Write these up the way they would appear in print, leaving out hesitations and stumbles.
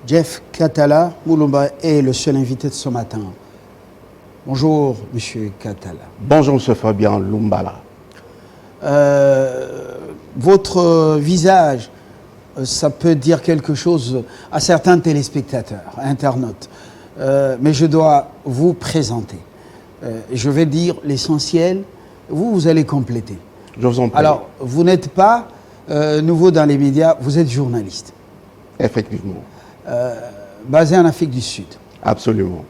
Jeff Katala Mulumba est le seul invité de ce matin. Bonjour, Monsieur Katala. Bonjour, Monsieur Fabien Lumbala. Votre visage, ça peut dire quelque chose à certains téléspectateurs, internautes. Mais je dois vous présenter. Je vais dire l'essentiel. Vous allez compléter. Je vous en prie. Alors, vous n'êtes pas nouveau dans les médias, vous êtes journaliste. Effectivement. Basé en Afrique du Sud. Absolument.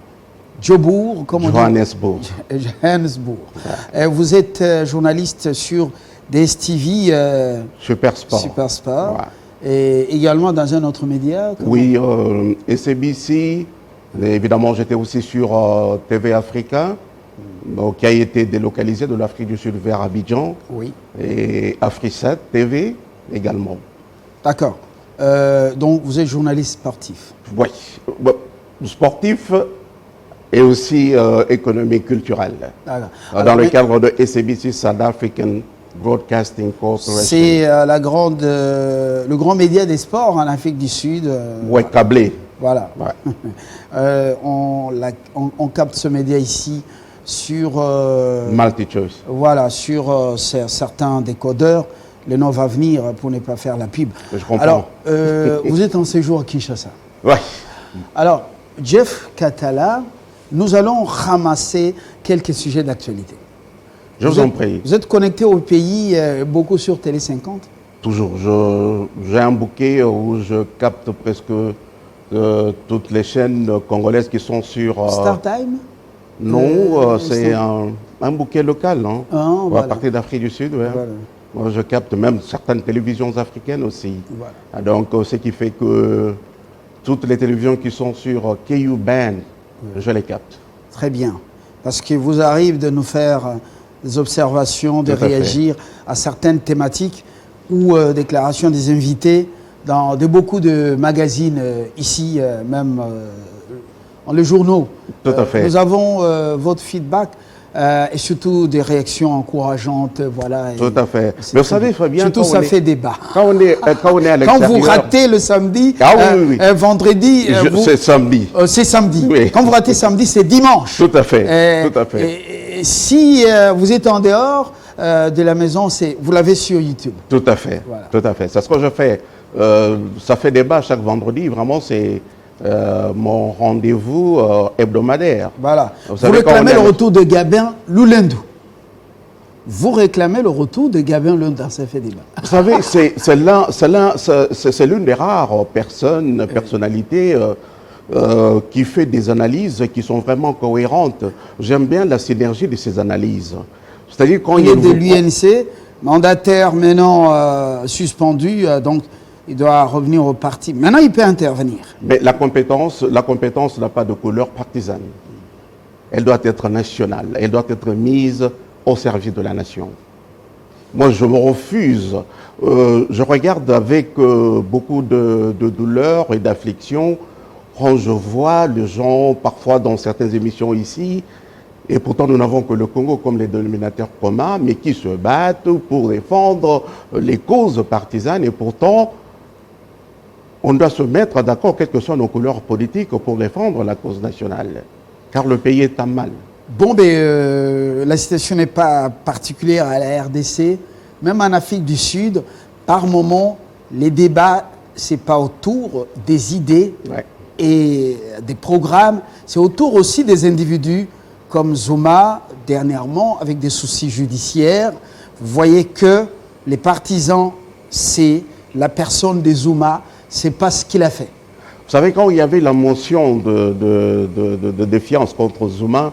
Jobourg, comme on dit. Johannesburg. Johannesburg. Ouais. Vous êtes journaliste sur DSTV. Super Sport. Super Sport. Ouais. Et également dans un autre média. Oui, SABC. Évidemment, j'étais aussi sur TV Africa, qui a été délocalisé de l'Afrique du Sud vers Abidjan. Oui. Et Afri7 TV également. D'accord. Donc, vous êtes journaliste sportif. Oui. Sportif et aussi économique, culturel. Dans le cadre de SABC, South African Broadcasting Corporation. C'est le grand média des sports en Afrique du Sud. Oui, câblé. Voilà. Ouais. On capte ce média ici sur... Multi-choice. Voilà, sur certains décodeurs. Le nom va venir pour ne pas faire la pub. Je comprends. Alors, vous êtes en séjour à Kinshasa. Oui. Alors, Jeff Katala, nous allons ramasser quelques sujets d'actualité. Je vous en prie. Vous êtes connecté au pays beaucoup sur Télé 50? Toujours. J'ai un bouquet où je capte presque toutes les chaînes congolaises qui sont sur... StarTime? Non, c'est un bouquet local, hein, voilà. à partir d'Afrique du Sud. Ouais. Voilà. Moi, je capte même certaines télévisions africaines aussi. Voilà. Donc, ce qui fait que toutes les télévisions qui sont sur KU Band, je les capte. Très bien. Parce qu'il vous arrive de nous faire des observations, de réagir à certaines thématiques ou déclarations des invités dans beaucoup de magazines ici, même dans les journaux. Tout à fait. Nous avons votre feedback et surtout des réactions encourageantes. Voilà, tout à fait. Mais vous savez, Fabien, surtout ça fait débat. Quand on est à l'extérieur... Quand vous ratez le samedi, vendredi... c'est samedi. C'est samedi. Oui. Quand vous ratez samedi, c'est dimanche. Tout à fait. Tout à fait. Et si vous êtes en dehors de la maison, vous l'avez sur YouTube. Tout à fait. Voilà. Tout à fait. C'est ce que je fais. Ça fait débat chaque vendredi. Vraiment, c'est mon rendez-vous hebdomadaire. Voilà. Vous réclamez le retour de Gabin Loulendu. Vous réclamez le retour de Gabin Loulendu dans ce fait débat. Vous savez, c'est l'une des rares personnalités qui fait des analyses qui sont vraiment cohérentes. J'aime bien la synergie de ces analyses. C'est-à-dire quand il est de l'UNC, mandataire maintenant suspendu, donc il doit revenir au parti. Maintenant, il peut intervenir. Mais la compétence n'a pas de couleur partisane. Elle doit être nationale. Elle doit être mise au service de la nation. Moi, je me refuse. Je regarde avec beaucoup de douleur et d'affliction quand je vois les gens, parfois dans certaines émissions ici, et pourtant nous n'avons que le Congo comme les dénominateurs communs, mais qui se battent pour défendre les causes partisanes, et pourtant on doit se mettre d'accord, quelles que soient nos couleurs politiques, pour défendre la cause nationale, car le pays est en mal. Bon, la situation n'est pas particulière à la RDC, même en Afrique du Sud, par moment, les débats, c'est pas autour des idées et des programmes, c'est autour aussi des individus, comme Zuma, dernièrement, avec des soucis judiciaires. Vous voyez que les partisans, c'est la personne de Zuma, c'est pas ce qu'il a fait. Vous savez, quand il y avait la motion de défiance contre Zuma,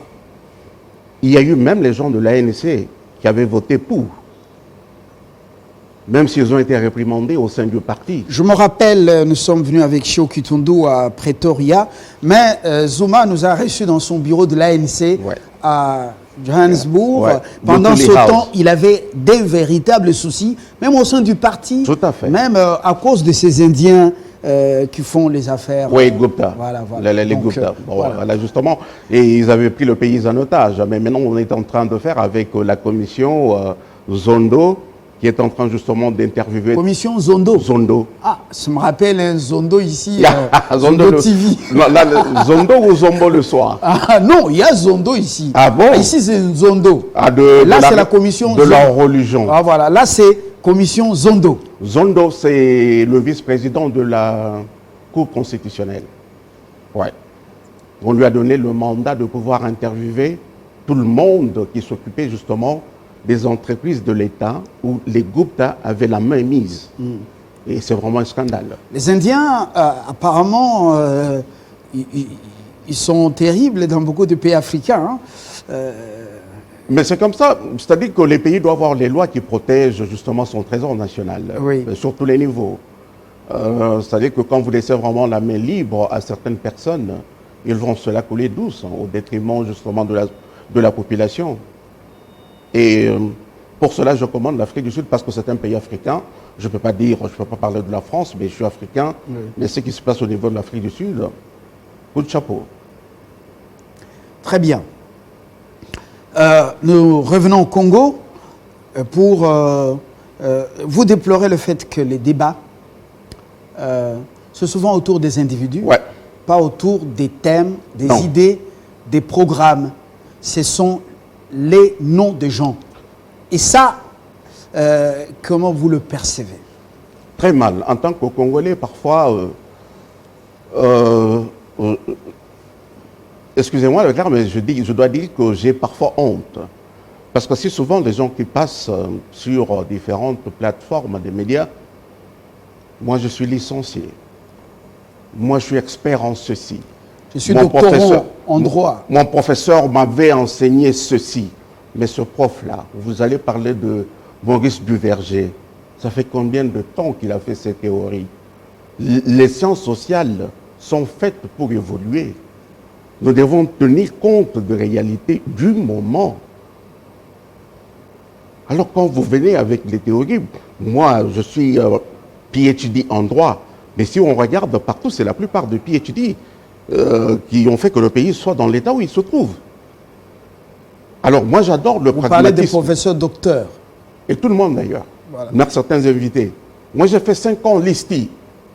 il y a eu même les gens de l'ANC qui avaient voté pour, même s'ils ont été réprimandés au sein du parti. Je me rappelle, nous sommes venus avec Chio Kitundu à Pretoria, mais Zuma nous a reçus dans son bureau de l'ANC à Johannesburg. Pendant ce temps, il avait des véritables soucis, même au sein du parti. Tout à fait. Même à cause de ces Indiens qui font les affaires. Oui, Gupta. Voilà. Les Gupta. Voilà, justement. Et ils avaient pris le pays en otage. Mais maintenant, on est en train de faire avec la commission Zondo, qui est en train justement d'interviewer Commission Zondo. Zondo. Ah, ça me rappelle un Zondo ici, Zondo TV. Non, là, Zondo ou Zombo le soir? Ah non, il y a Zondo ici. Ah bon? Ici, c'est Zondo. Ah, là, c'est la commission de la religion. Ah voilà, là, c'est commission Zondo. Zondo, c'est le vice-président de la Cour constitutionnelle. Ouais. On lui a donné le mandat de pouvoir interviewer tout le monde qui s'occupait justement des entreprises de l'État où les Gupta avaient la main mise. Et c'est vraiment un scandale. Les Indiens, apparemment, ils sont terribles dans beaucoup de pays africains. Mais c'est comme ça. C'est-à-dire que les pays doivent avoir les lois qui protègent justement son trésor national, sur tous les niveaux. C'est-à-dire que quand vous laissez vraiment la main libre à certaines personnes, ils vont se la couler douce, au détriment justement de la population. Et pour cela, je commande l'Afrique du Sud parce que c'est un pays africain. Je ne peux pas dire, je ne peux pas parler de la France, mais je suis africain. Mais ce qui se passe au niveau de l'Afrique du Sud, coup de chapeau. Très bien. Nous revenons au Congo pour... vous déplorez le fait que les débats, c'est souvent autour des individus, pas autour des thèmes, des idées, des programmes. Ce sont les noms des gens. Et ça, comment vous le percevez? Très mal. En tant que Congolais, parfois, excusez-moi le terme, mais je dois dire que j'ai parfois honte. Parce que si souvent les gens qui passent sur différentes plateformes des médias, moi je suis licencié. Moi je suis expert en ceci. Je suis doctorant en droit. Mon professeur m'avait enseigné ceci. Mais ce prof-là, vous allez parler de Maurice Duverger. Ça fait combien de temps qu'il a fait ces théories? Les sciences sociales sont faites pour évoluer. Nous devons tenir compte de réalité du moment. Alors quand vous venez avec les théories, moi je suis PhD en droit, mais si on regarde partout, c'est la plupart des PhD qui ont fait que le pays soit dans l'état où il se trouve. Alors moi j'adore le pragmatisme. Vous parlez des professeurs docteurs. Et tout le monde d'ailleurs, même certains invités. Moi j'ai fait 5 ans l'ISTI,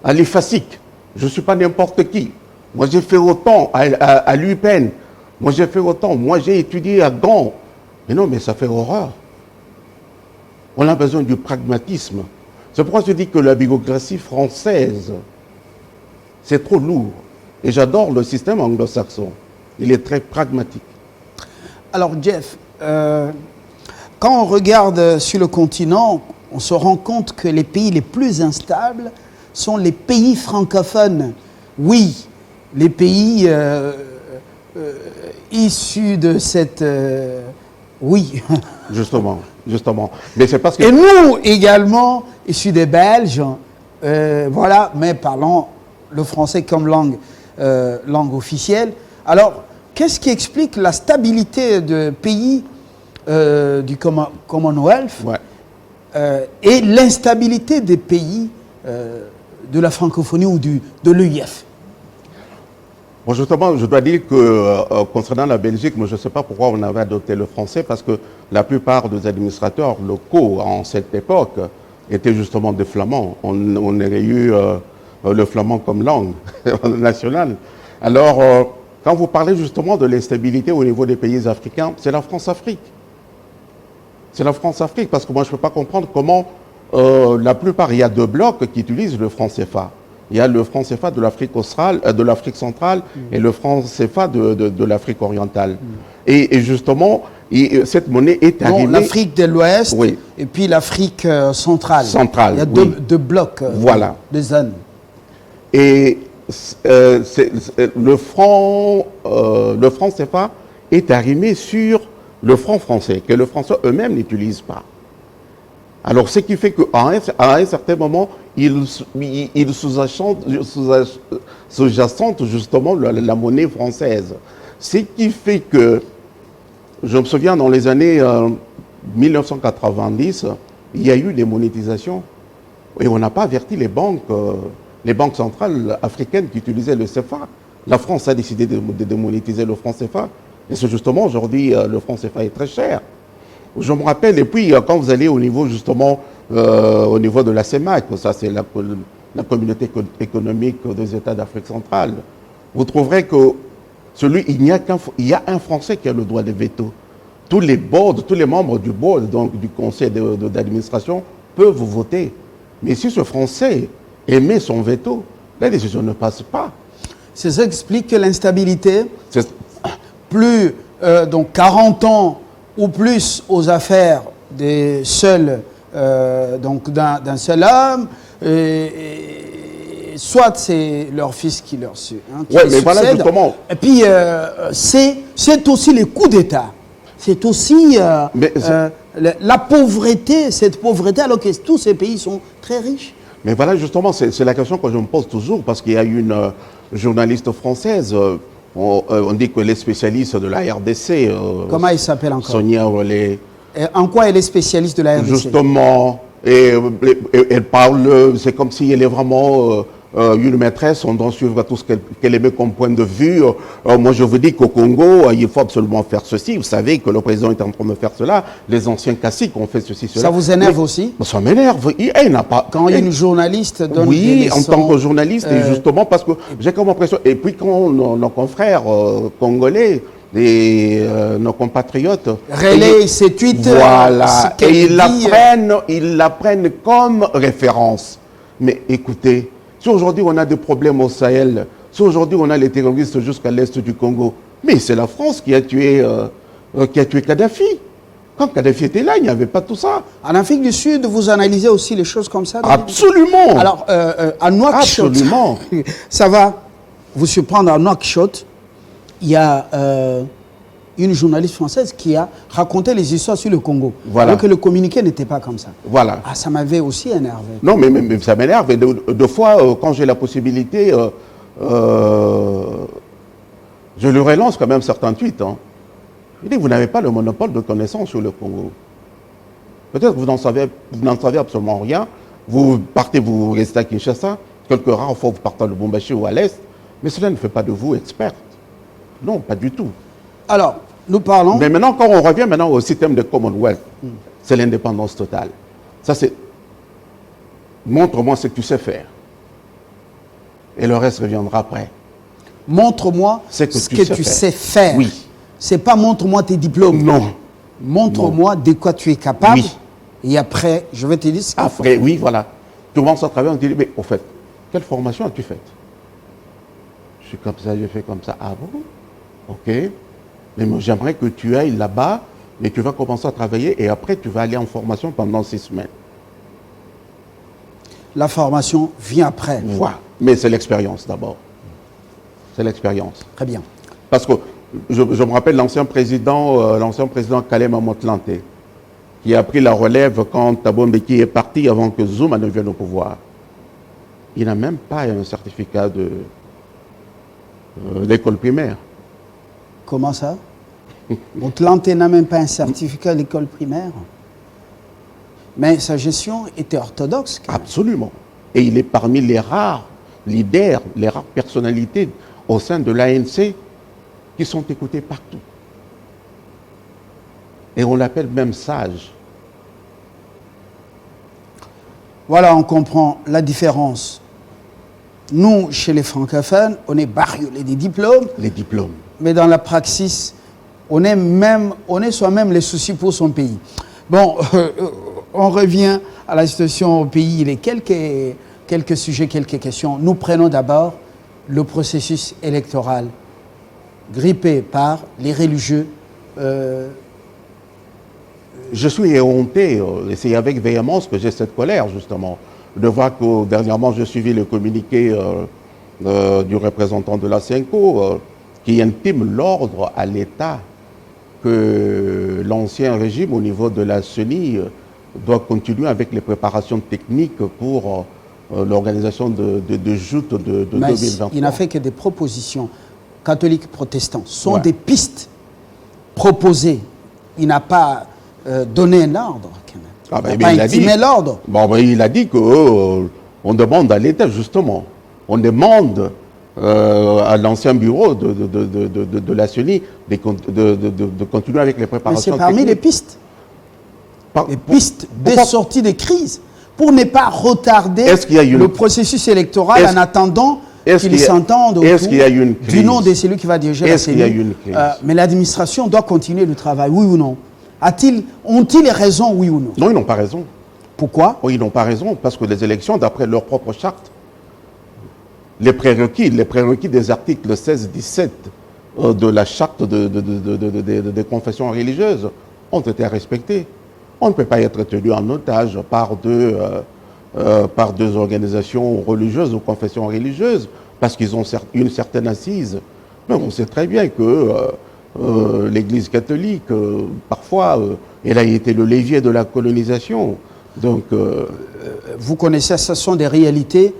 à l'IFASIC, je ne suis pas n'importe qui. Moi j'ai fait autant à l'UPN, moi j'ai fait autant, moi j'ai étudié à Gand. Mais non, mais ça fait horreur. On a besoin du pragmatisme. C'est pourquoi je dis que la biographie française, c'est trop lourd. Et j'adore le système anglo-saxon. Il est très pragmatique. Alors Jeff, quand on regarde sur le continent, on se rend compte que les pays les plus instables sont les pays francophones. Oui, les pays issus de cette... oui. Justement. Mais c'est parce que... Et nous également, issus des Belges, voilà, mais parlons le français comme langue officielle. Alors, qu'est-ce qui explique la stabilité de pays du Commonwealth et l'instabilité des pays de la francophonie ou de l'UIF? Bon, justement, je dois dire que concernant la Belgique, moi, je ne sais pas pourquoi on avait adopté le français, parce que la plupart des administrateurs locaux en cette époque étaient justement des flamands. On aurait eu le flamand comme langue nationale. Alors, quand vous parlez justement de l'instabilité au niveau des pays africains, c'est la France-Afrique. C'est la France-Afrique, parce que moi, je ne peux pas comprendre comment la plupart, il y a 2 blocs qui utilisent le franc CFA. Il y a le franc CFA de l'Afrique australe, de l'Afrique centrale et le franc CFA de l'Afrique orientale. Et justement, cette monnaie est arrivée... l'Afrique de l'Ouest et puis l'Afrique centrale. Il y a deux blocs, deux zones. Et le franc CFA est arrimé sur le franc français, que le français eux-mêmes n'utilisent pas. Alors, ce qui fait qu'à un certain moment, ils sous-jacente justement la monnaie française. Ce qui fait que, je me souviens, dans les années 1990, il y a eu des monétisations. Et on n'a pas averti les banques centrales africaines qui utilisaient le CFA. La France a décidé de démonétiser le franc CFA. Et c'est justement aujourd'hui, le franc CFA est très cher. Je me rappelle, et puis quand vous allez au niveau justement au niveau de la CEMAC, ça c'est la communauté économique des États d'Afrique centrale, vous trouverez que il y a un Français qui a le droit de veto. Tous les membres du board, donc du conseil d'administration, peuvent voter. Mais si ce Français émet son veto, la décision ne passe pas. C'est ça qui explique que l'instabilité, plus donc 40 ans ou plus aux affaires d'un seul homme, soit c'est leur fils qui leur suit. Oui, mais voilà justement. Et puis, c'est aussi les coups d'État. C'est aussi la pauvreté, cette pauvreté, alors que tous ces pays sont très riches. Mais voilà, justement, c'est la question que je me pose toujours, parce qu'il y a une journaliste française, on dit qu'elle est spécialiste de la RDC. Comment elle s'appelle encore? Sonia Rollet. En quoi elle est spécialiste de la RDC? Justement, et elle parle, c'est comme si elle est vraiment une maîtresse, on doit suivre tout ce qu'elle émet comme point de vue. Moi, je vous dis qu'au Congo, il faut absolument faire ceci. Vous savez que le président est en train de faire cela. Les anciens caciques ont fait ceci, cela. Ça vous énerve aussi? Ça m'énerve. Elle n'a pas... Quand une journaliste donne oui, des leçons, en tant que journaliste, et justement parce que j'ai comme impression... Et puis quand nos confrères congolais, nos compatriotes... relaient ces tweets. Voilà. Et ils l'apprennent comme référence. Mais écoutez... Si aujourd'hui on a des problèmes au Sahel, si aujourd'hui on a les terroristes jusqu'à l'est du Congo, mais c'est la France qui a tué Kadhafi. Quand Kadhafi était là, il n'y avait pas tout ça. En Afrique du Sud, vous analysez aussi les choses comme ça? Absolument. Alors, à Nouakchott, ça va vous surprendre, à Nouakchott, il y a une journaliste française qui a raconté les histoires sur le Congo. Voilà. Alors que le communiqué n'était pas comme ça. Voilà. Ah, ça m'avait aussi énervé. Non, mais ça m'énerve. Et deux fois, quand j'ai la possibilité, je lui relance quand même certains tweets. Je dis, vous n'avez pas le monopole de connaissances sur le Congo. Peut-être que vous n'en savez absolument rien. Vous partez, vous restez à Kinshasa. Quelques rares fois, vous partez à Lubumbashi ou à l'Est. Mais cela ne fait pas de vous experte. Non, pas du tout. Alors, nous parlons... Mais maintenant, quand on revient maintenant au système de Commonwealth, c'est l'indépendance totale. Ça, c'est... Montre-moi ce que tu sais faire. Et le reste reviendra après. Montre-moi ce que tu sais faire. Oui. C'est pas montre-moi tes diplômes. Non. Montre-moi de quoi tu es capable. Oui. Et après, je vais te dire ce qu'il faut. Après, oui, voilà. Tu commences à travailler, on te dit, mais au fait, quelle formation as-tu faite? Je suis comme ça, je fais comme ça. Ah bon? Ok. Mais moi, j'aimerais que tu ailles là-bas, et tu vas commencer à travailler, et après, tu vas aller en formation pendant 6 semaines. La formation vient après. Voilà. Mais c'est l'expérience d'abord. C'est l'expérience. Très bien. Parce que je me rappelle l'ancien président Kalema Motlante, qui a pris la relève quand Thabo Mbeki est parti avant que Zuma ne vienne au pouvoir. Il n'a même pas un certificat d'école primaire. Comment ça? Motlante n'a même pas un certificat d'école primaire. Mais sa gestion était orthodoxe. Absolument. Et il est parmi les rares leaders, les rares personnalités au sein de l'ANC qui sont écoutés partout. Et on l'appelle même sage. Voilà, on comprend la différence. Nous, chez les francophones, on est bariolés des diplômes. Les diplômes. Mais dans la praxis, on est soi-même les soucis pour son pays. Bon, on revient à la situation au pays. Il y a quelques sujets, quelques questions. Nous prenons d'abord le processus électoral grippé par les religieux. Je suis éhonté, et c'est avec véhémence que j'ai cette colère, justement, de voir que dernièrement, j'ai suivi le communiqué du représentant de la CENCO qui intime l'ordre à l'État que l'ancien régime, au niveau de la CENI, doit continuer avec les préparations techniques pour l'organisation de joutes de 2023. Il n'a fait que des propositions. Catholiques, protestants, sont des pistes proposées. Il n'a pas donné un ordre. Ah ben, il n'a pas intimé l'ordre. Bon, ben, il a dit qu'on demande à l'État, justement. On demande à l'ancien bureau de la CENI de continuer avec les préparations. Mais c'est parmi les pistes. des pistes de sortie de crise pour ne pas retarder le processus électoral en attendant qu'ils s'entendent autour du nom de celui qui va diriger la CENI. Mais l'administration doit continuer le travail, oui ou non? Ont-ils raison, oui ou non? Non, ils n'ont pas raison. Pourquoi? Oui, ils n'ont pas raison, parce que les élections, d'après leur propre charte, les prérequis des articles 16-17 de la charte des confessions religieuses ont été respectés. On ne peut pas être tenu en otage par deux organisations religieuses ou confessions religieuses parce qu'ils ont une certaine assise. Mais on sait très bien que l'Église catholique, parfois, elle a été le levier de la colonisation. Donc, vous connaissez, ce sont des réalités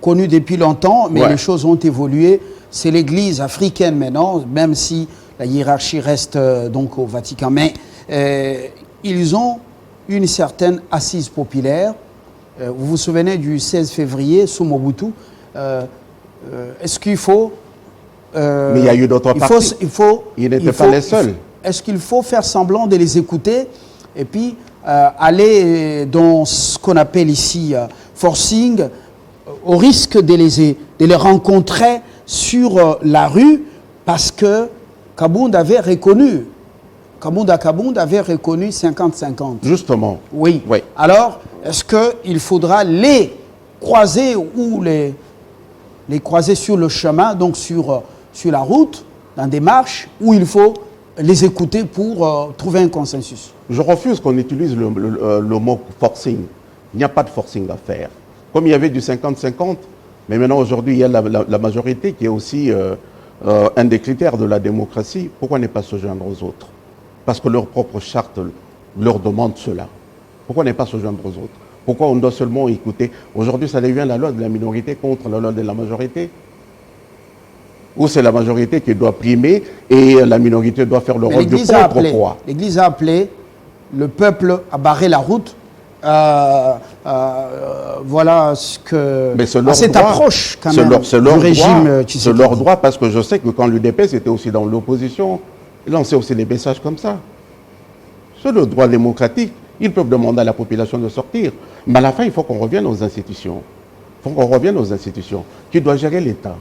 connues depuis longtemps, mais les choses ont évolué. C'est l'Église africaine maintenant, même si la hiérarchie reste donc au Vatican. Mais ils ont une certaine assise populaire. Vous vous souvenez du 16 février sous Mobutu. Est-ce qu'il faut... mais il y a eu d'autres partis. Ils n'étaient pas les seuls. Est-ce qu'il faut faire semblant de les écouter et puis aller dans ce qu'on appelle ici forcing, au risque de les rencontrer sur la rue parce que Kabound avait reconnu 50-50. Justement. Oui. Alors, est-ce qu'il faudra les croiser ou les croiser sur le chemin, donc sur la route, dans des marches, où il faut les écouter pour trouver un consensus? Je refuse qu'on utilise le mot forcing. Il n'y a pas de forcing à faire. Comme il y avait du 50-50, mais maintenant aujourd'hui il y a la majorité qui est aussi un des critères de la démocratie. Pourquoi ne pas se joindre aux autres? Parce que leur propre charte leur demande cela. Pourquoi ne pas se joindre aux autres? Pourquoi on doit seulement écouter? Aujourd'hui, ça devient la loi de la minorité contre la loi de la majorité. Ou c'est la majorité qui doit primer et la minorité doit faire le rôle de contre-poids. L'Église a appelé le peuple à barrer la route. Voilà ce que... Mais c'est leur cette droit. Approche quand même du régime. C'est leur droit, parce que je sais que quand l'UDPS était aussi dans l'opposition, il lançait aussi des messages comme ça. C'est le droit démocratique. Ils peuvent demander à la population de sortir. Mais à la fin, il faut qu'on revienne aux institutions. Il faut qu'on revienne aux institutions. Qui doit gérer l'État?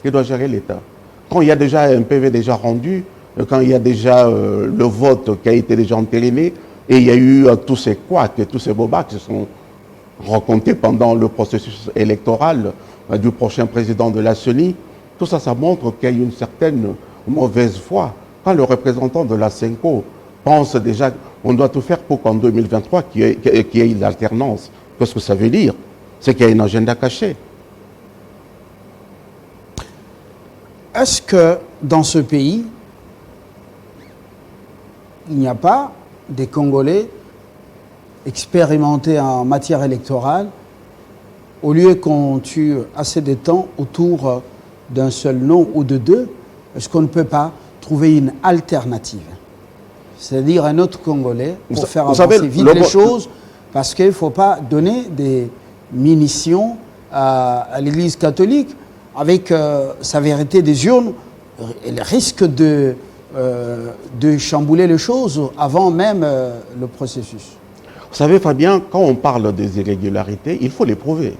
Qui doit gérer l'État? Quand il y a déjà un PV déjà rendu, quand il y a déjà le vote qui a été déjà entériné, et il y a eu tous ces couacs et tous ces bobards qui se sont rencontrés pendant le processus électoral du prochain président de la CENI, tout ça, ça montre qu'il y a une certaine mauvaise foi. Quand le représentant de la CENCO pense déjà qu'on doit tout faire pour qu'en 2023, qu'il y ait une alternance. Qu'est-ce que ça veut dire? C'est qu'il y a un agenda caché. Est-ce que dans ce pays, il n'y a pas des Congolais expérimentés en matière électorale, au lieu qu'on tue assez de temps autour d'un seul nom ou de deux, est-ce qu'on ne peut pas trouver une alternative? C'est-à-dire un autre Congolais pour faire avancer vite les choses, parce qu'il ne faut pas donner des munitions à l'Église catholique avec sa vérité des urnes. Elle risque de chambouler les choses avant même le processus. Vous savez, Fabien, quand on parle des irrégularités, il faut les prouver.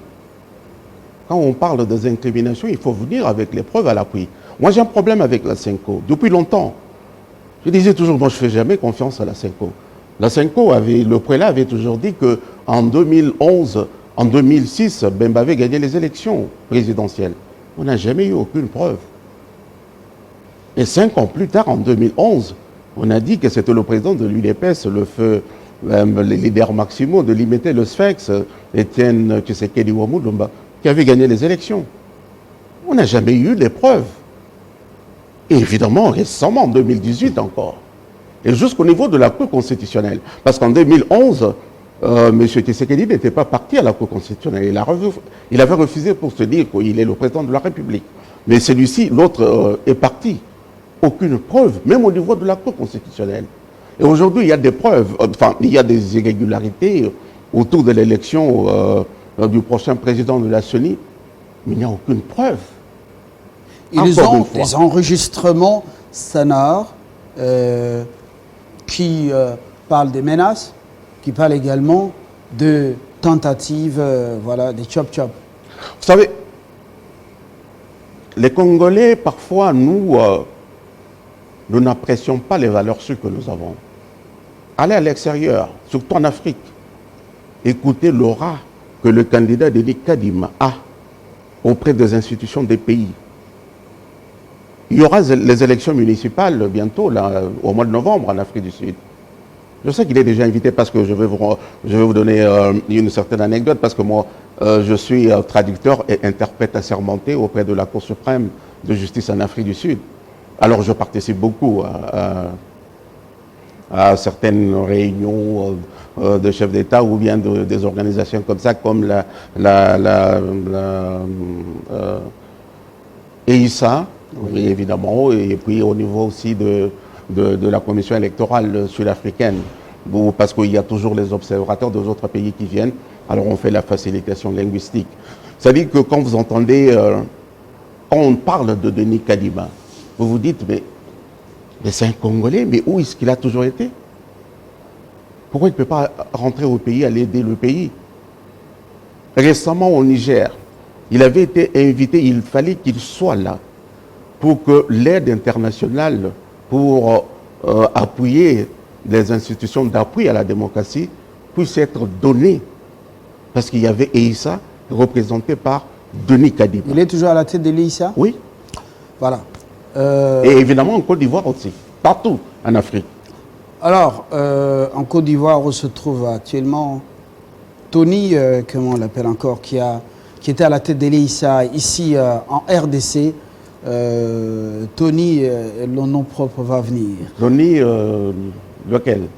Quand on parle des incriminations, il faut venir avec les preuves à l'appui. Moi, j'ai un problème avec la CENCO, depuis longtemps. Je disais toujours, moi, je ne fais jamais confiance à la CENCO. La CENCO, le prélat avait toujours dit qu'en 2011, en 2006, Bemba avait gagné les élections présidentielles. On n'a jamais eu aucune preuve. Et 5 ans plus tard, en 2011, on a dit que c'était le président de l'UDPS, les leaders maximaux de limiter le Sphex, Étienne Tshisekedi Wamulumba, qui avait gagné les élections. On n'a jamais eu des preuves. Et évidemment, récemment, en 2018 encore. Et jusqu'au niveau de la Cour constitutionnelle. Parce qu'en 2011, M. Tshisekedi n'était pas parti à la Cour constitutionnelle. Il avait refusé pour se dire qu'il est le président de la République. Mais celui-ci, l'autre, est parti. Aucune preuve, même au niveau de la Cour constitutionnelle. Et aujourd'hui, il y a des preuves, enfin, il y a des irrégularités autour de l'élection du prochain président de la CENI, mais il n'y a aucune preuve. Ils ont des enregistrements sonores qui parlent des menaces, qui parle également de tentatives, voilà, des chop-chop. Vous savez, les Congolais, parfois, nous n'apprécions pas les valeurs sûres que nous avons. Allez à l'extérieur, surtout en Afrique, écoutez l'aura que le candidat Denis Kadima a auprès des institutions des pays. Il y aura les élections municipales bientôt, là, au mois de novembre, en Afrique du Sud. Je sais qu'il est déjà invité parce que je vais vous donner une certaine anecdote, parce que moi, je suis traducteur et interprète assermenté auprès de la Cour suprême de justice en Afrique du Sud. Alors je participe beaucoup à certaines réunions de chefs d'État ou bien des organisations comme ça, comme EISA, oui, évidemment, et puis au niveau aussi de la commission électorale sud-africaine, parce qu'il y a toujours les observateurs des autres pays qui viennent, alors on fait la facilitation linguistique. C'est-à-dire que quand vous entendez, quand on parle de Denis Kadima, vous vous dites, mais c'est un Congolais, mais où est-ce qu'il a toujours été? Pourquoi il ne peut pas rentrer au pays, aller aider le pays? Récemment au Niger, il avait été invité, il fallait qu'il soit là pour que l'aide internationale pour appuyer les institutions d'appui à la démocratie puisse être donnée. Parce qu'il y avait EISA représenté par Denis Kadima. Il est toujours à la tête de l'EISA? Oui. Voilà. Et évidemment en Côte d'Ivoire aussi, partout en Afrique. Alors, en Côte d'Ivoire, on se trouve actuellement Tony, comment on l'appelle encore, qui était à la tête de l'EISA ici en RDC. Tony, le nom propre va venir. Tony, lequel?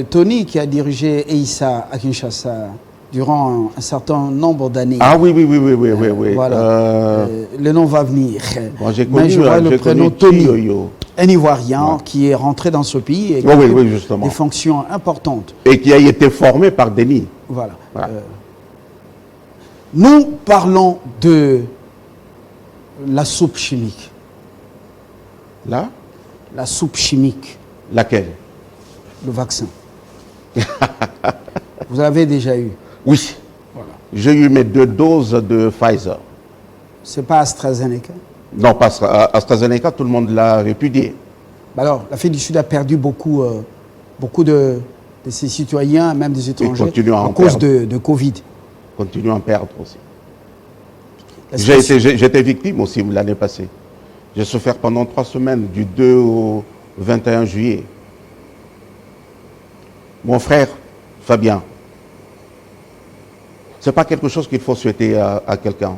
Tony qui a dirigé EISA à Kinshasa durant un certain nombre d'années. Ah oui. Voilà. Le nom va venir. Bon, mais je vois le prénom Tony, un Ivoirien ouais, qui est rentré dans ce pays et qui a justement des fonctions importantes. Et qui a été formé par Denis. Voilà. Nous parlons de la soupe chimique. Là? La soupe chimique. Laquelle? Le vaccin. Vous avez déjà eu? Oui. Voilà. J'ai eu mes 2 doses de Pfizer. C'est pas AstraZeneca? Non, pas AstraZeneca, tout le monde l'a répudié. Alors, l'Afrique du Sud a perdu beaucoup de ses citoyens, même des étrangers, à cause de Covid. Continue à en perdre aussi. J'étais victime aussi l'année passée. J'ai souffert pendant 3 semaines, du 2 au 21 juillet. Mon frère, Fabien, ce n'est pas quelque chose qu'il faut souhaiter à quelqu'un.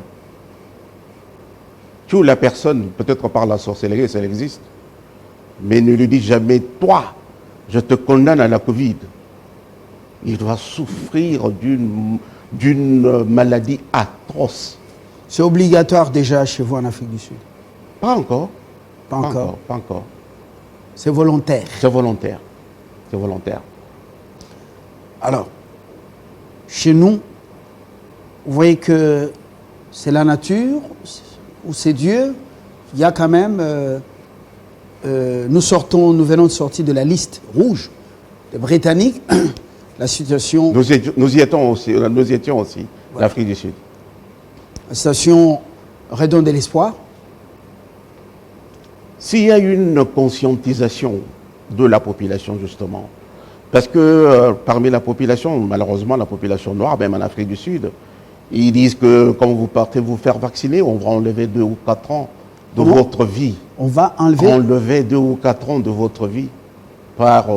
Tue la personne, peut-être par la sorcellerie, ça existe, mais ne lui dis jamais, toi, je te condamne à la Covid. Il doit souffrir d'une maladie atroce. C'est obligatoire déjà chez vous en Afrique du Sud? Pas encore. Pas encore. Pas encore. C'est volontaire? C'est volontaire. C'est volontaire. Alors, chez nous, vous voyez que c'est la nature ou c'est Dieu. Il y a quand même... nous venons de sortir de la liste rouge des Britanniques. La situation... Nous y étions aussi, voilà. L'Afrique du Sud. La situation redonne de l'espoir. S'il y a une conscientisation de la population, justement, parce que parmi la population, malheureusement, la population noire, même en Afrique du Sud, ils disent que quand vous partez vous faire vacciner, on va enlever 2 ou 4 ans de votre vie. On va enlever 2 ou 4 ans de votre vie par...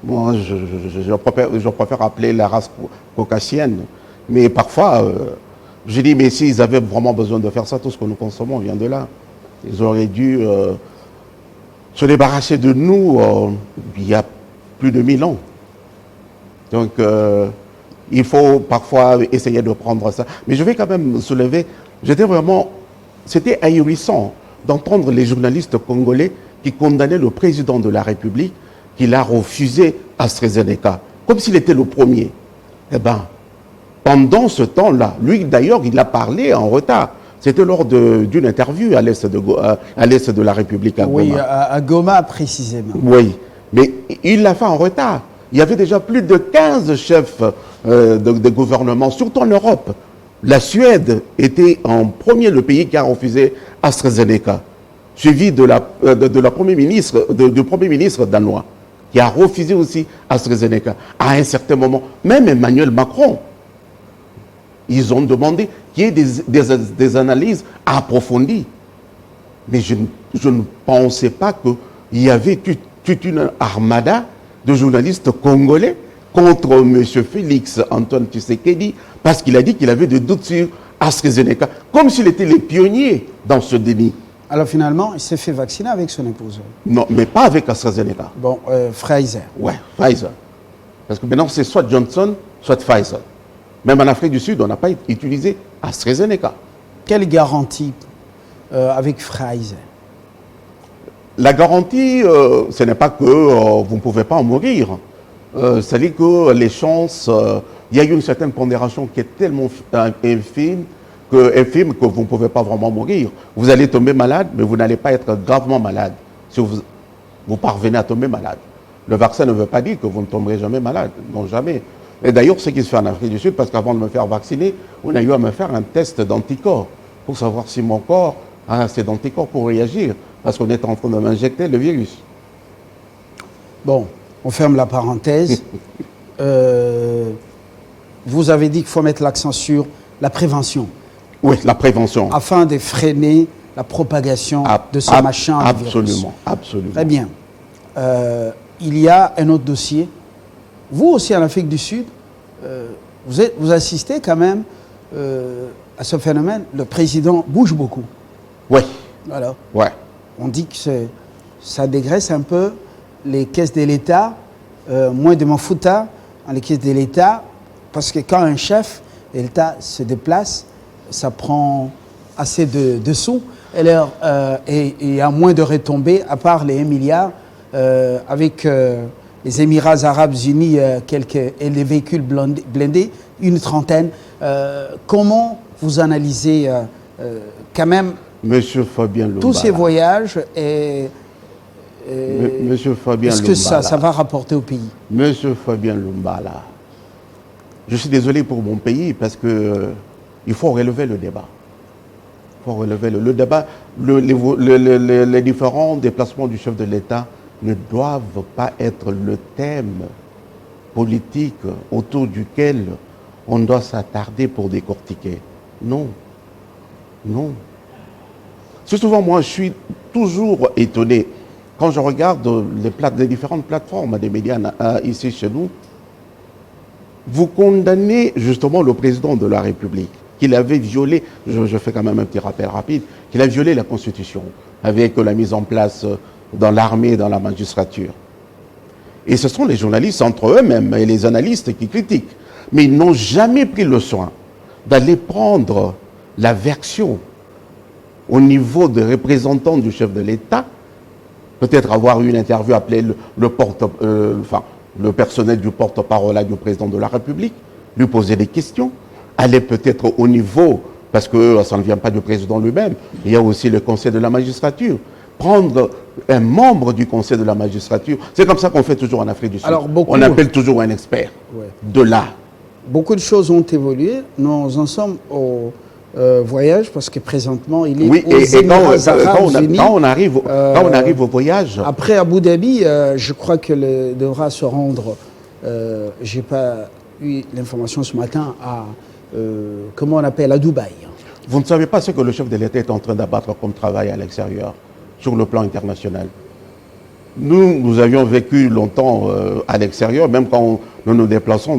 moi, je préfère appeler la race caucasienne. Mais parfois, je dis, mais s'ils avaient vraiment besoin de faire ça, tout ce que nous consommons vient de là. Ils auraient dû se débarrasser de nous il y a plus de 1000 ans. Donc, il faut parfois essayer de prendre ça. Mais je vais quand même soulever, c'était ahurissant d'entendre les journalistes congolais qui condamnaient le président de la République, qu'il a refusé AstraZeneca, comme s'il était le premier. Eh bien, pendant ce temps-là, lui d'ailleurs, il a parlé en retard. C'était lors d'une interview à l'est de la République, à Goma. Oui, à Goma précisément. Oui, mais il l'a fait en retard. il y avait déjà plus de 15 chefs de gouvernement, surtout en Europe. La Suède était en premier le pays qui a refusé AstraZeneca, suivi de la Premier ministre, du Premier ministre danois, qui a refusé aussi AstraZeneca. À un certain moment, même Emmanuel Macron, ils ont demandé qu'il y ait des analyses approfondies. Mais je ne pensais pas qu'il y avait toute une armada de journalistes congolais contre M. Félix Antoine Tshisekedi parce qu'il a dit qu'il avait des doutes sur AstraZeneca, comme s'il était les pionniers dans ce déni. Alors finalement, il s'est fait vacciner avec son épouse. Non, mais pas avec AstraZeneca. Bon, Pfizer. Ouais, Pfizer. Parce que maintenant, c'est soit Johnson, soit Pfizer. Même en Afrique du Sud, on n'a pas utilisé AstraZeneca. Quelle garantie avec Pfizer? La garantie, ce n'est pas que vous ne pouvez pas en mourir. C'est-à-dire que les chances, il y a eu une certaine pondération qui est tellement infime que vous ne pouvez pas vraiment mourir. Vous allez tomber malade, mais vous n'allez pas être gravement malade si vous parvenez à tomber malade. Le vaccin ne veut pas dire que vous ne tomberez jamais malade, non jamais. Et d'ailleurs, ce qui se fait en Afrique du Sud, parce qu'avant de me faire vacciner, on a eu à me faire un test d'anticorps pour savoir si mon corps a assez d'anticorps pour réagir, parce qu'on est en train de m'injecter le virus. Bon, on ferme la parenthèse. Vous avez dit qu'il faut mettre l'accent sur la prévention. Oui, la prévention. Afin de freiner la propagation de ce machin. Absolument, absolument. Très bien. Il y a un autre dossier. Vous aussi en Afrique du Sud, vous assistez quand même à ce phénomène. Le président bouge beaucoup. Oui. Alors, ouais. On dit que ça dégraisse un peu les caisses de l'État, moins de mafuta dans les caisses de l'État, parce que quand un chef de l'État se déplace, ça prend assez de sous, et il y a moins de retombées, à part les 1 milliard, avec les Émirats Arabes Unis, et les véhicules blindés, une trentaine. Comment vous analysez quand même Monsieur Fabien Lumbala, tous ces voyages Monsieur Fabien est-ce que ça va rapporter au pays? Monsieur Fabien Lumbala, je suis désolé pour mon pays parce que il faut relever le débat. Il faut relever le débat. Les différents déplacements du chef de l'État ne doivent pas être le thème politique autour duquel on doit s'attarder pour décortiquer. Non. Non. C'est souvent, moi, je suis toujours étonné quand je regarde les différentes plateformes des médias ici chez nous. Vous condamnez justement le président de la République, qu'il avait violé, je fais quand même un petit rappel rapide, qu'il a violé la Constitution avec la mise en place dans l'armée et dans la magistrature. Et ce sont les journalistes entre eux-mêmes et les analystes qui critiquent. Mais ils n'ont jamais pris le soin d'aller prendre la version au niveau des représentants du chef de l'État, peut-être avoir eu une interview appelée le personnel du porte-parole du président de la République, lui poser des questions, aller peut-être au niveau, parce que ça ne vient pas du président lui-même, il y a aussi le conseil de la magistrature, prendre un membre du conseil de la magistrature, c'est comme ça qu'on fait toujours en Afrique du Sud. Alors, on appelle toujours un expert. Ouais. De là. Beaucoup de choses ont évolué, nous en sommes au voyage, parce que présentement, il est aux Émirats Arabes Unis. Quand on arrive au voyage... Après Abu Dhabi, je crois que devra se rendre, je n'ai pas eu l'information ce matin, à, comment on appelle, à Dubaï. Vous ne savez pas ce que le chef de l'État est en train d'abattre comme travail à l'extérieur, sur le plan international. Nous avions vécu longtemps à l'extérieur, même quand nous nous déplaçons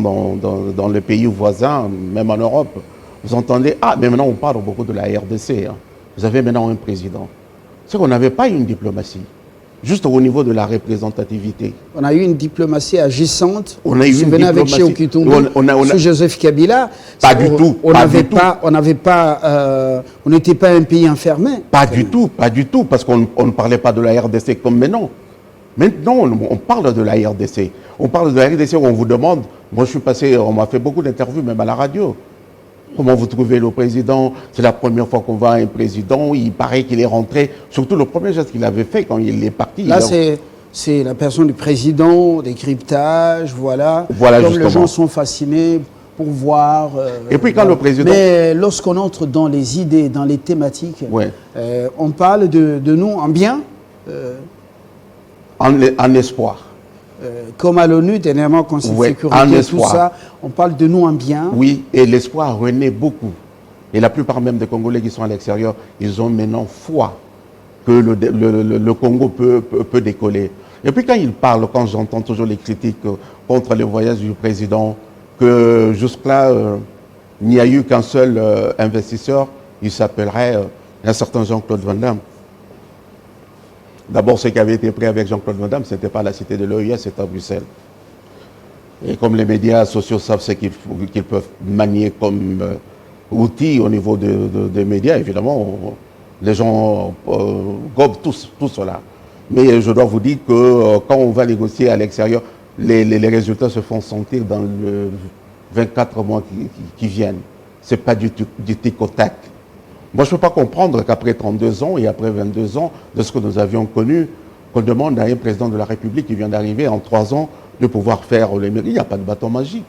dans les pays voisins, même en Europe. Vous entendez, mais maintenant on parle beaucoup de la RDC. Hein. Vous avez maintenant un président. C'est qu'on n'avait pas une diplomatie, juste au niveau de la représentativité. On a eu une diplomatie agissante. On a eu une diplomatie. Avec Cheikh Kitumbi, sous Joseph Kabila. Pas du tout. On n'était pas un pays enfermé. Pas du tout, parce qu'on ne parlait pas de la RDC comme maintenant. Maintenant, on parle de la RDC. On parle de la RDC où on vous demande, moi je suis passé, on m'a fait beaucoup d'interviews même à la radio. Comment vous trouvez le président? C'est la première fois qu'on voit un président, il paraît qu'il est rentré, surtout le premier geste qu'il avait fait quand il est parti. Là, c'est la personne du président, des cryptages, voilà. Voilà, comme justement. les gens sont fascinés pour voir. Et puis quand le président... Mais lorsqu'on entre dans les idées, dans les thématiques, Ouais. on parle de nous en bien. En espoir. Comme à l'ONU, dernièrement, Conseil de Ouais, en sécurité, tout espoir. ça, on parle de nous en bien. Oui, et l'espoir renaît beaucoup. Et la plupart même des Congolais qui sont à l'extérieur, ils ont maintenant foi que le Congo peut décoller. Et puis quand ils parlent, quand j'entends toujours les critiques contre les voyages du président, que jusque-là, il n'y a eu qu'un seul investisseur, il s'appellerait un certain Jean-Claude Van Damme. D'abord, ce qui avait été pris avec Jean-Claude Van Damme, ce n'était pas la cité de l'OIS, c'était à Bruxelles. Et comme les médias sociaux savent ce qu'ils peuvent manier comme outil au niveau des médias, évidemment, les gens gobent tout cela. Mais je dois vous dire que quand on va négocier à l'extérieur, les résultats se font sentir dans les 24 mois qui viennent. Ce n'est pas du tic au tac. Moi, je ne peux pas comprendre qu'après 32 ans et après 22 ans de ce que nous avions connu, qu'on demande à un président de la République qui vient d'arriver en 3 ans de pouvoir faire les mérites. Il n'y a pas de bateau magique.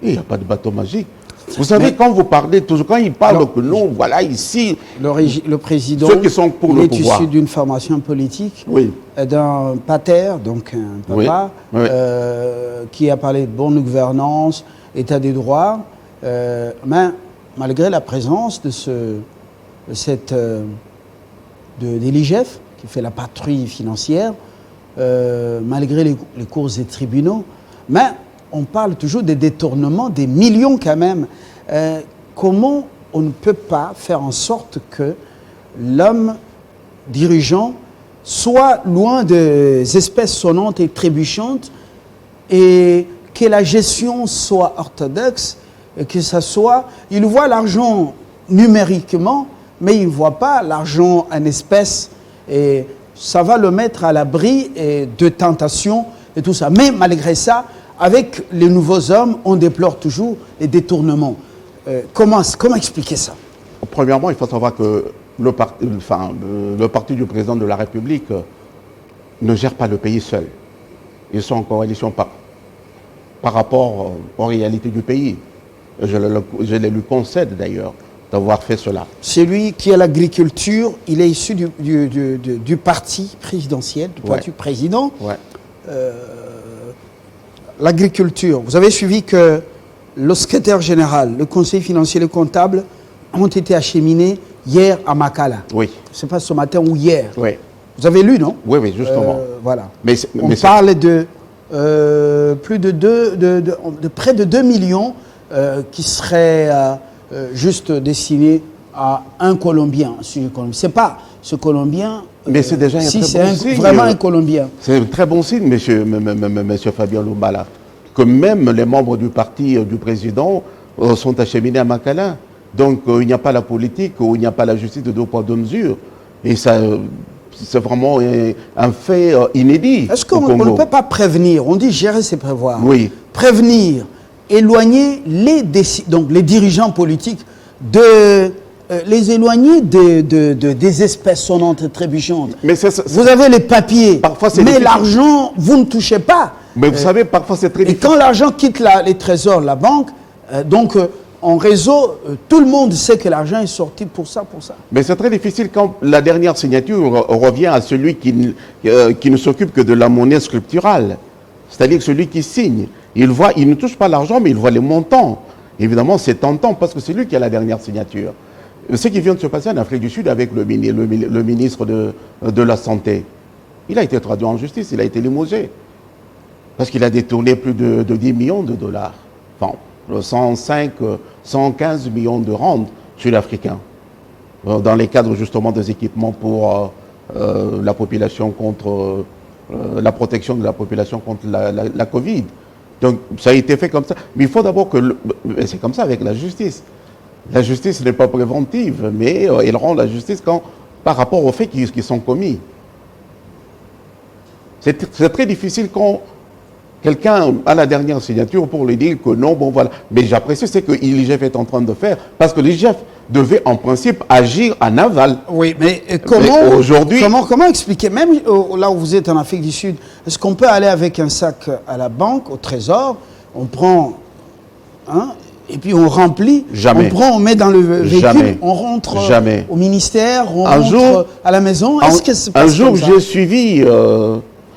Il n'y a pas de bateau magique. Vous savez, Mais, quand vous parlez, toujours quand il parle que non, voilà, ici... Le président, ceux qui sont pour il le est pouvoir. issu d'une formation politique, Oui. d'un pater, donc un papa, Oui, oui. qui a parlé de bonne gouvernance, état des droits, mais malgré la présence de l'IGF, qui fait la patrouille financière, malgré les cours et tribunaux, mais on parle toujours des détournements, des millions quand même. Comment on ne peut pas faire en sorte que l'homme dirigeant soit loin des espèces sonnantes et trébuchantes et que la gestion soit orthodoxe et que ça soit... Il voit l'argent numériquement, mais il ne voit pas l'argent en espèces et ça va le mettre à l'abri de tentations et tout ça. Mais malgré ça, avec les nouveaux hommes, on déplore toujours les détournements. Comment expliquer ça? Premièrement, il faut savoir que le parti du président de la République ne gère pas le pays seul. Ils sont en coalition par rapport aux réalités du pays. Je les lui concède d'ailleurs d'avoir fait cela. Celui qui a l'agriculture, il est issu du parti présidentiel, du parti président. Ouais. L'agriculture, vous avez suivi que le secrétaire général, le conseil financier et le comptable ont été acheminés hier à Makala. Oui. Je ne sais pas ce matin ou hier. Oui. Vous avez lu, non? Oui, oui, justement. Voilà. On parle de plus de près de 2 millions qui seraient juste destinés à un Colombien. Ce n'est pas ce Colombien. Mais c'est déjà un très bon signe. Vraiment un Colombien. C'est un très bon signe, monsieur Fabien Lumbala, que même les membres du parti du président sont acheminés à Makala. Donc il n'y a pas la politique, ou il n'y a pas la justice de 2 poids 2 mesures. Et ça, c'est vraiment un fait inédit. Est-ce qu'on ne peut pas prévenir? On dit gérer, c'est prévoir. Oui. Prévenir, éloigner les dirigeants politiques les éloigner des espèces sonnantes et trébuchantes. Mais vous avez les papiers, mais l'argent, vous ne touchez pas. Mais vous savez, parfois c'est très difficile. Et quand l'argent quitte les trésors, la banque, en réseau, tout le monde sait que l'argent est sorti pour ça. Mais c'est très difficile quand la dernière signature revient à celui qui ne s'occupe que de la monnaie scripturale. C'est-à-dire celui qui signe. Il ne touche pas l'argent, mais il voit les montants. Évidemment, c'est tentant parce que c'est lui qui a la dernière signature. Ce qui vient de se passer en Afrique du Sud avec le ministre de la Santé, il a été traduit en justice, il a été limogé. Parce qu'il a détourné plus de 10 millions de dollars. Enfin, 115 millions de rand sud-africains. Dans les cadres justement des équipements pour la population contre... la protection de la population contre la Covid. Donc, ça a été fait comme ça. Mais il faut d'abord que... c'est comme ça avec la justice. La justice n'est pas préventive, mais elle rend la justice par rapport aux faits qui sont commis. C'est très difficile quand quelqu'un à la dernière signature pour lui dire que non, bon voilà. Mais j'apprécie ce que l'IGF est en train de faire, parce que l'IGF devait en principe agir en aval. Oui, mais comment, aujourd'hui, comment expliquer, même là où vous êtes en Afrique du Sud, est-ce qu'on peut aller avec un sac à la banque, au trésor, on prend, et puis on remplit, jamais. On prend, on met dans le véhicule, jamais. On rentre jamais. Au ministère, on un rentre jour, à la maison. Un, que c'est un jour, j'ai suivi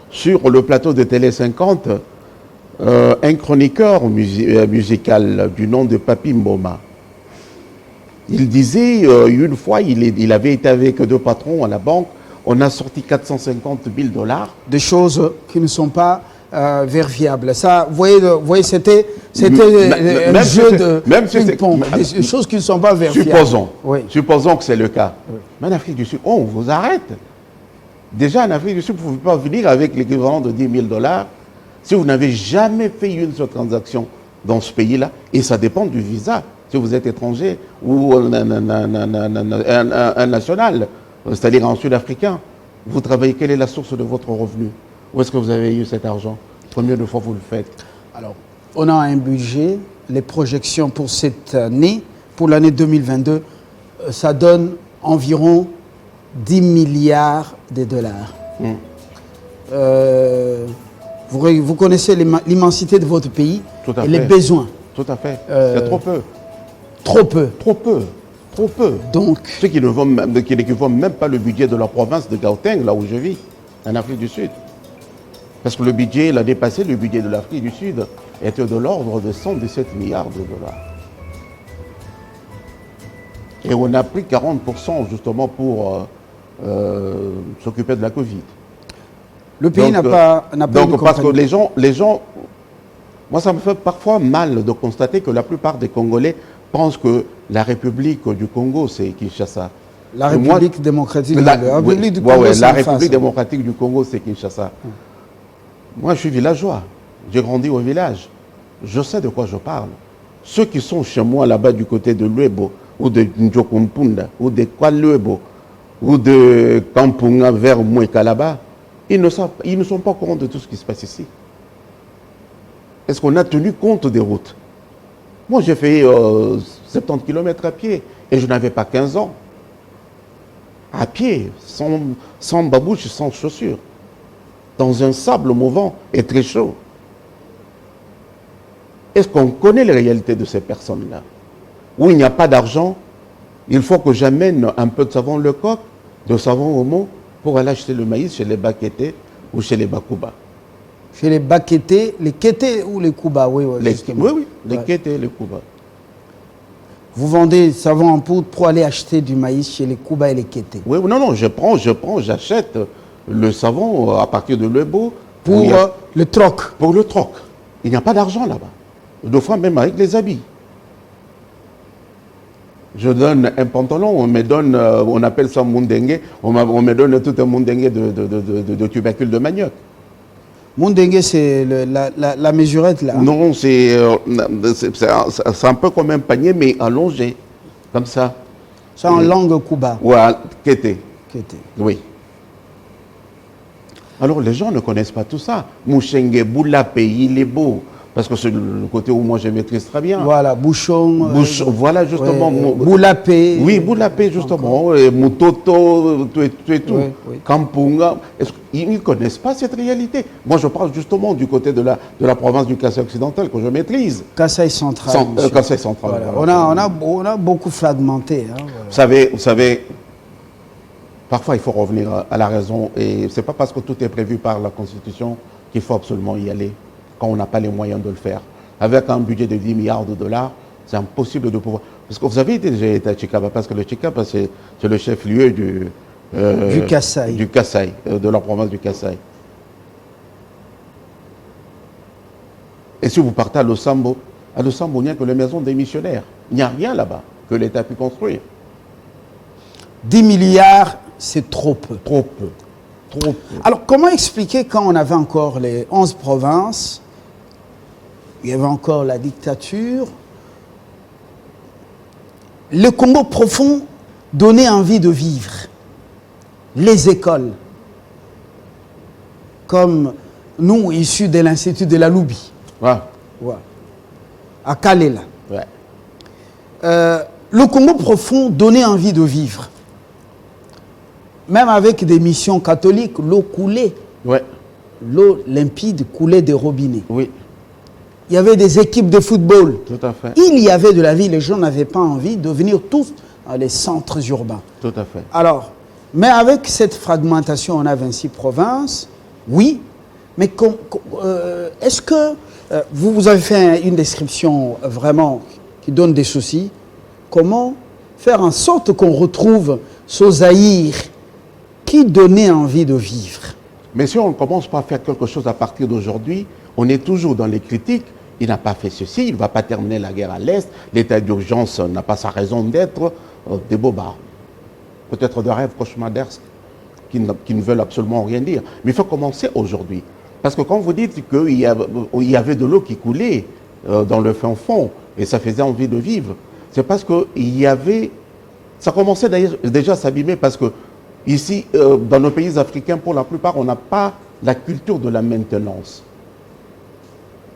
sur le plateau de Télé 50 un chroniqueur musical du nom de Papi Mboma. Il disait, une fois, il avait été avec deux patrons à la banque, on a sorti 450 000 $. Des choses qui ne sont pas vérifiables. Ça, vous voyez c'était un jeu de ping-pong, des choses qui ne sont pas vérifiables. Supposons que c'est le cas. Oui. Mais en Afrique du Sud, on vous arrête. Déjà, en Afrique du Sud, vous ne pouvez pas venir avec l'équivalent de 10 000 $ si vous n'avez jamais fait une seule transaction dans ce pays-là. Et ça dépend du visa. Si vous êtes étranger ou un national, c'est-à-dire un sud-africain, vous travaillez, quelle est la source de votre revenu? Où est-ce que vous avez eu cet argent? Combien de fois vous le faites? Alors, on a un budget, les projections pour cette année, pour l'année 2022, ça donne environ 10 milliards de dollars. Vous connaissez l'immensité de votre pays et les besoins. Tout à fait. C'est trop peu. Trop peu. Trop peu. Trop peu. Donc, ceux qui n'équivalent même pas le budget de la province de Gauteng, là où je vis, en Afrique du Sud. Parce que le budget, l'année passée, le budget de l'Afrique du Sud était de l'ordre de 117 milliards de dollars. Et on a pris 40% justement pour s'occuper de la Covid. Le pays n'a pas donc parce que les gens, moi ça me fait parfois mal de constater que la plupart des Congolais pensent que la République du Congo, c'est Kinshasa. La République démocratique du Congo, la République démocratique du Congo, c'est Kinshasa. Moi, je suis villageois. J'ai grandi au village. Je sais de quoi je parle. Ceux qui sont chez moi là-bas du côté de Luebo, ou de Njokumpunda, ou de Kwaluebo, ou de Kampunga vers Mouekalaba, ils ne sont pas au courant de tout ce qui se passe ici. Est-ce qu'on a tenu compte des routes? Moi, j'ai fait 70 km à pied et je n'avais pas 15 ans. À pied, sans babouche, sans chaussures. Dans un sable mouvant et très chaud. Est-ce qu'on connaît les réalités de ces personnes-là? Où il n'y a pas d'argent, il faut que j'amène un peu de savon Lecoq, de savon Omo, pour aller acheter le maïs chez les Bakété ou chez les Bakouba. Chez les Bakété, les Kété ou les Kouba, oui. Les Kété et les Kouba. Vous vendez savon en poudre pour aller acheter du maïs chez les Kouba et les Kété? Oui, non, j'achète le savon à partir de Lebo. Pour le troc. Pour le troc. Il n'y a pas d'argent là-bas. Deux fois même avec les habits. Je donne un pantalon, on me donne, on appelle ça mundengue, on me donne tout un mundengue de tubercules de manioc. Mundengue, c'est la mesurette là? Non, c'est un peu comme un panier, mais allongé, comme ça. C'est en langue Kouba? Oui, Kété. Kété. Oui. Alors les gens ne connaissent pas tout ça. Mouchengue, Boulapé, il est beau. Parce que c'est le côté où moi je maîtrise très bien. Voilà, Bouchon. Voilà justement. Boulapé. Oui, Boulapé justement. Moutoto, tout. Kampunga. Ils ne connaissent pas cette réalité. Moi je parle justement du côté de la province du Kassai occidental que je maîtrise. Kassai central. Kassai central. Voilà. On a beaucoup fragmenté. Hein, voilà. Vous savez, parfois il faut revenir à la raison. Et ce n'est pas parce que tout est prévu par la Constitution qu'il faut absolument y aller. Quand on n'a pas les moyens de le faire. Avec un budget de 10 milliards de dollars, c'est impossible de pouvoir... Parce que vous avez déjà été à Tchikaba, parce que le Tchikaba, c'est le chef-lieu du Kassai. Du Kassai, de la province du Kassai. Et si vous partez à Losambo, il n'y a que les maisons des missionnaires. Il n'y a rien là-bas que l'État a pu construire. 10 milliards, c'est trop peu. Trop peu. Trop peu. Alors, comment expliquer quand on avait encore les 11 provinces, il y avait encore la dictature, le Congo profond donnait envie de vivre, les écoles, comme nous, issus de l'Institut de la Loubi, Ouais. à Kalela. Ouais. Le Congo profond donnait envie de vivre. Même avec des missions catholiques, l'eau coulait. Ouais. L'eau limpide coulait des robinets. Oui. Il y avait des équipes de football. Tout à fait. Il y avait de la vie. Les gens n'avaient pas envie de venir tous dans les centres urbains. Tout à fait. Alors, mais avec cette fragmentation, on a 26 provinces, oui. Mais est-ce que vous avez fait une description vraiment qui donne des soucis? Comment faire en sorte qu'on retrouve ce Zaïre qui donnait envie de vivre? Mais si on ne commence pas à faire quelque chose à partir d'aujourd'hui, on est toujours dans les critiques. Il n'a pas fait ceci, il ne va pas terminer la guerre à l'Est, l'état d'urgence n'a pas sa raison d'être, des bobards. Peut-être de rêves cauchemardesques qui ne veulent absolument rien dire. Mais il faut commencer aujourd'hui. Parce que quand vous dites qu'il y avait de l'eau qui coulait dans le fin fond, et ça faisait envie de vivre, c'est parce qu'il y avait... Ça commençait déjà à s'abîmer parce que ici, dans nos pays africains, pour la plupart, on n'a pas la culture de la maintenance.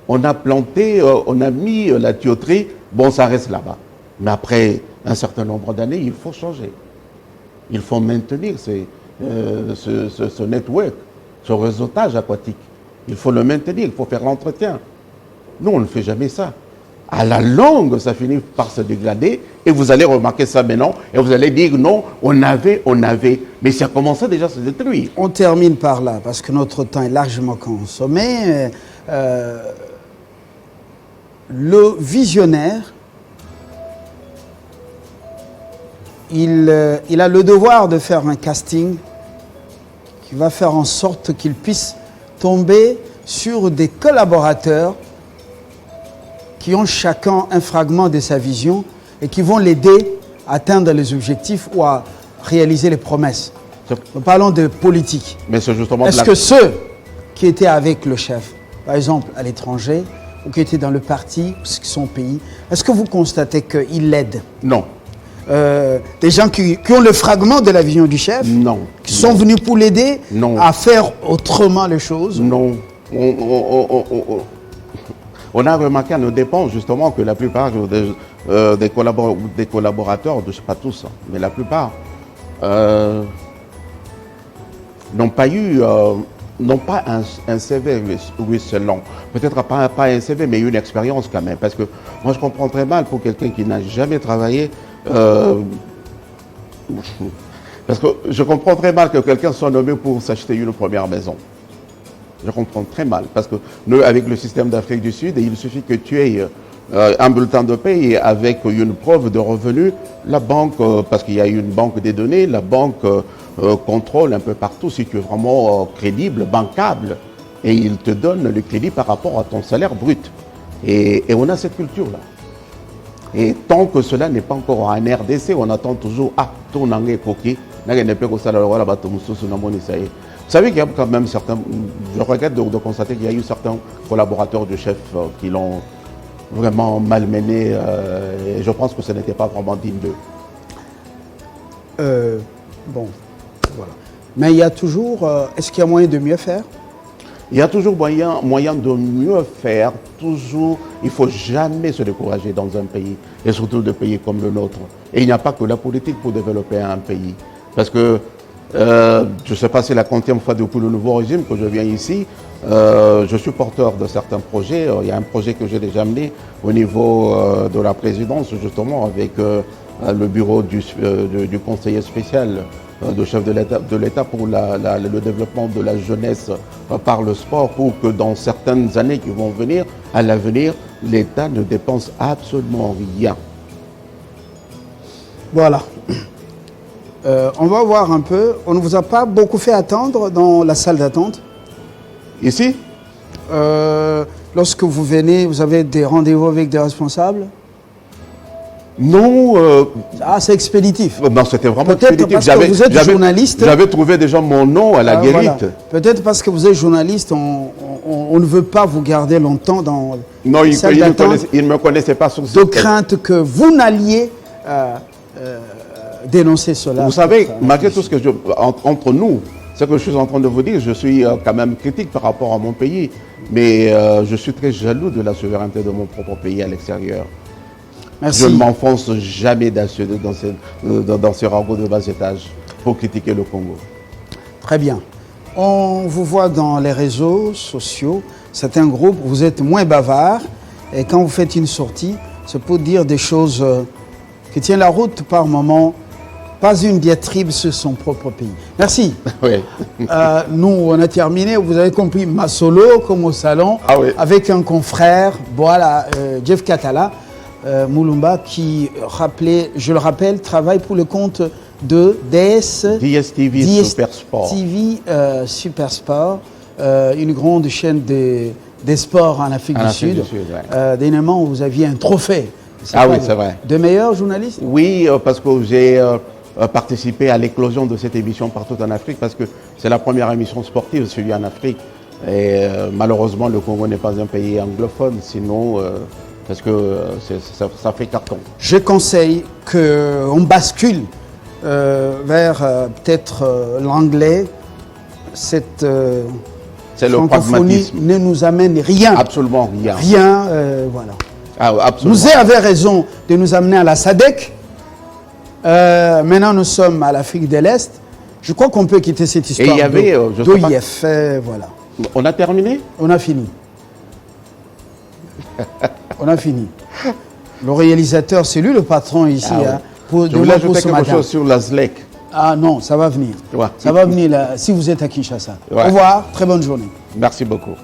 On a planté, on a mis la tuyauterie, bon, ça reste là-bas. Mais après un certain nombre d'années, il faut changer. Il faut maintenir ce network, ce réseautage aquatique. Il faut le maintenir, il faut faire l'entretien. Nous, on ne fait jamais ça. À la longue, ça finit par se dégrader et vous allez remarquer ça maintenant et vous allez dire non, on avait. Mais ça a commencé déjà à se détruire. On termine par là parce que notre temps est largement consommé. Le visionnaire, il a le devoir de faire un casting qui va faire en sorte qu'il puisse tomber sur des collaborateurs qui ont chacun un fragment de sa vision et qui vont l'aider à atteindre les objectifs ou à réaliser les promesses. Nous parlons de politique. Mais c'est justement... Est-ce que ceux qui étaient avec le chef, par exemple à l'étranger, ou qui étaient dans le parti, son pays, est-ce que vous constatez qu'ils l'aident? Non. Des gens qui ont le fragment de la vision du chef? Non. Qui sont venus pour l'aider à faire autrement les choses? Non. On a remarqué à nos dépens justement que la plupart des collaborateurs, je ne sais pas tous, mais la plupart, n'ont pas eu, n'ont pas un CV ruisselant. Peut-être pas un CV, mais une expérience quand même. Parce que moi, je comprends très mal pour quelqu'un qui n'a jamais travaillé. Parce que je comprends très mal que quelqu'un soit nommé pour s'acheter une première maison. Je comprends très mal. Parce que nous, avec le système d'Afrique du Sud, il suffit que tu aies un bulletin de paie avec une preuve de revenu. La banque, parce qu'il y a une banque des données, la banque contrôle un peu partout si tu es vraiment crédible, bancable. Et il te donne le crédit par rapport à ton salaire brut. Et on a cette culture-là. Et tant que cela n'est pas encore en RDC, on attend toujours « Ah, ton angé coquille, vous savez qu'il y a quand même certains, je regrette de constater qu'il y a eu certains collaborateurs du chef qui l'ont vraiment malmené et je pense que ce n'était pas vraiment digne d'eux. Bon, voilà. Mais il y a toujours, est-ce qu'il y a moyen de mieux faire? Il y a toujours moyen de mieux faire, toujours. Il ne faut jamais se décourager dans un pays, et surtout de pays comme le nôtre. Et il n'y a pas que la politique pour développer un pays. Parce que, je ne sais pas si c'est la 40e fois depuis le nouveau régime que je viens ici, je suis porteur de certains projets. Il y a un projet que j'ai déjà mené au niveau de la présidence, justement, avec le bureau du conseiller spécial de chef de l'État pour le développement de la jeunesse par le sport, pour que dans certaines années qui vont venir, à l'avenir, l'État ne dépense absolument rien. Voilà. On va voir un peu. On ne vous a pas beaucoup fait attendre dans la salle d'attente? Ici? Lorsque vous venez, vous avez des rendez-vous avec des responsables? Non. Ah, c'est expéditif. Non, c'était vraiment expéditif. Peut-être parce que vous êtes journaliste. J'avais trouvé déjà mon nom à la guérite. Voilà. Peut-être parce que vous êtes journaliste, on ne veut pas vous garder longtemps dans la salle d'attente. Il ne me connaissait pas sur ce de crainte que vous n'alliez dénoncer cela. Vous savez, malgré tout ce que entre nous, Ce que je suis en train de vous dire, je suis quand même critique par rapport à mon pays, mais je suis très jaloux de la souveraineté de mon propre pays à l'extérieur. Merci. Je ne m'enfonce jamais dans ce ragot de bas étage pour critiquer le Congo. Très bien. On vous voit dans les réseaux sociaux, certains groupes, vous êtes moins bavard, et quand vous faites une sortie, c'est pour dire des choses qui tiennent la route par moment, pas une diatribe sur son propre pays. Merci. Oui. Nous, on a terminé, vous avez compris, ma solo comme au salon, avec un confrère, voilà, Jeff Katala, Moulumba, qui, je le rappelle, travaille pour le compte de DSTV Supersport. TV Supersport, une grande chaîne des sports en Afrique du Sud. Ouais. Dernièrement, vous aviez un trophée. Ah oui, c'est vrai. De meilleur journaliste? Oui, parce que j'ai participé à l'éclosion de cette émission partout en Afrique, parce que c'est la première émission sportive suivie en Afrique. Et malheureusement, le Congo n'est pas un pays anglophone, sinon, parce que ça fait carton. Je conseille qu'on bascule vers peut-être l'anglais. Cette francophonie ne nous amène rien. Absolument rien. Rien, voilà. Ah, absolument. Vous avez raison de nous amener à la SADC. Maintenant, nous sommes à l'Afrique de l'Est. Je crois qu'on peut quitter cette histoire. Et il y avait, d'OIF, voilà. On a terminé? On a fini. On a fini. Le réalisateur, c'est lui le patron ici. Ah, hein, pour, je voulais ajouter quelque chose sur la ZLEC. Ah non, ça va venir. Ouais. Ça va venir là, si vous êtes à Kinshasa. Ouais. Au revoir, très bonne journée. Merci beaucoup.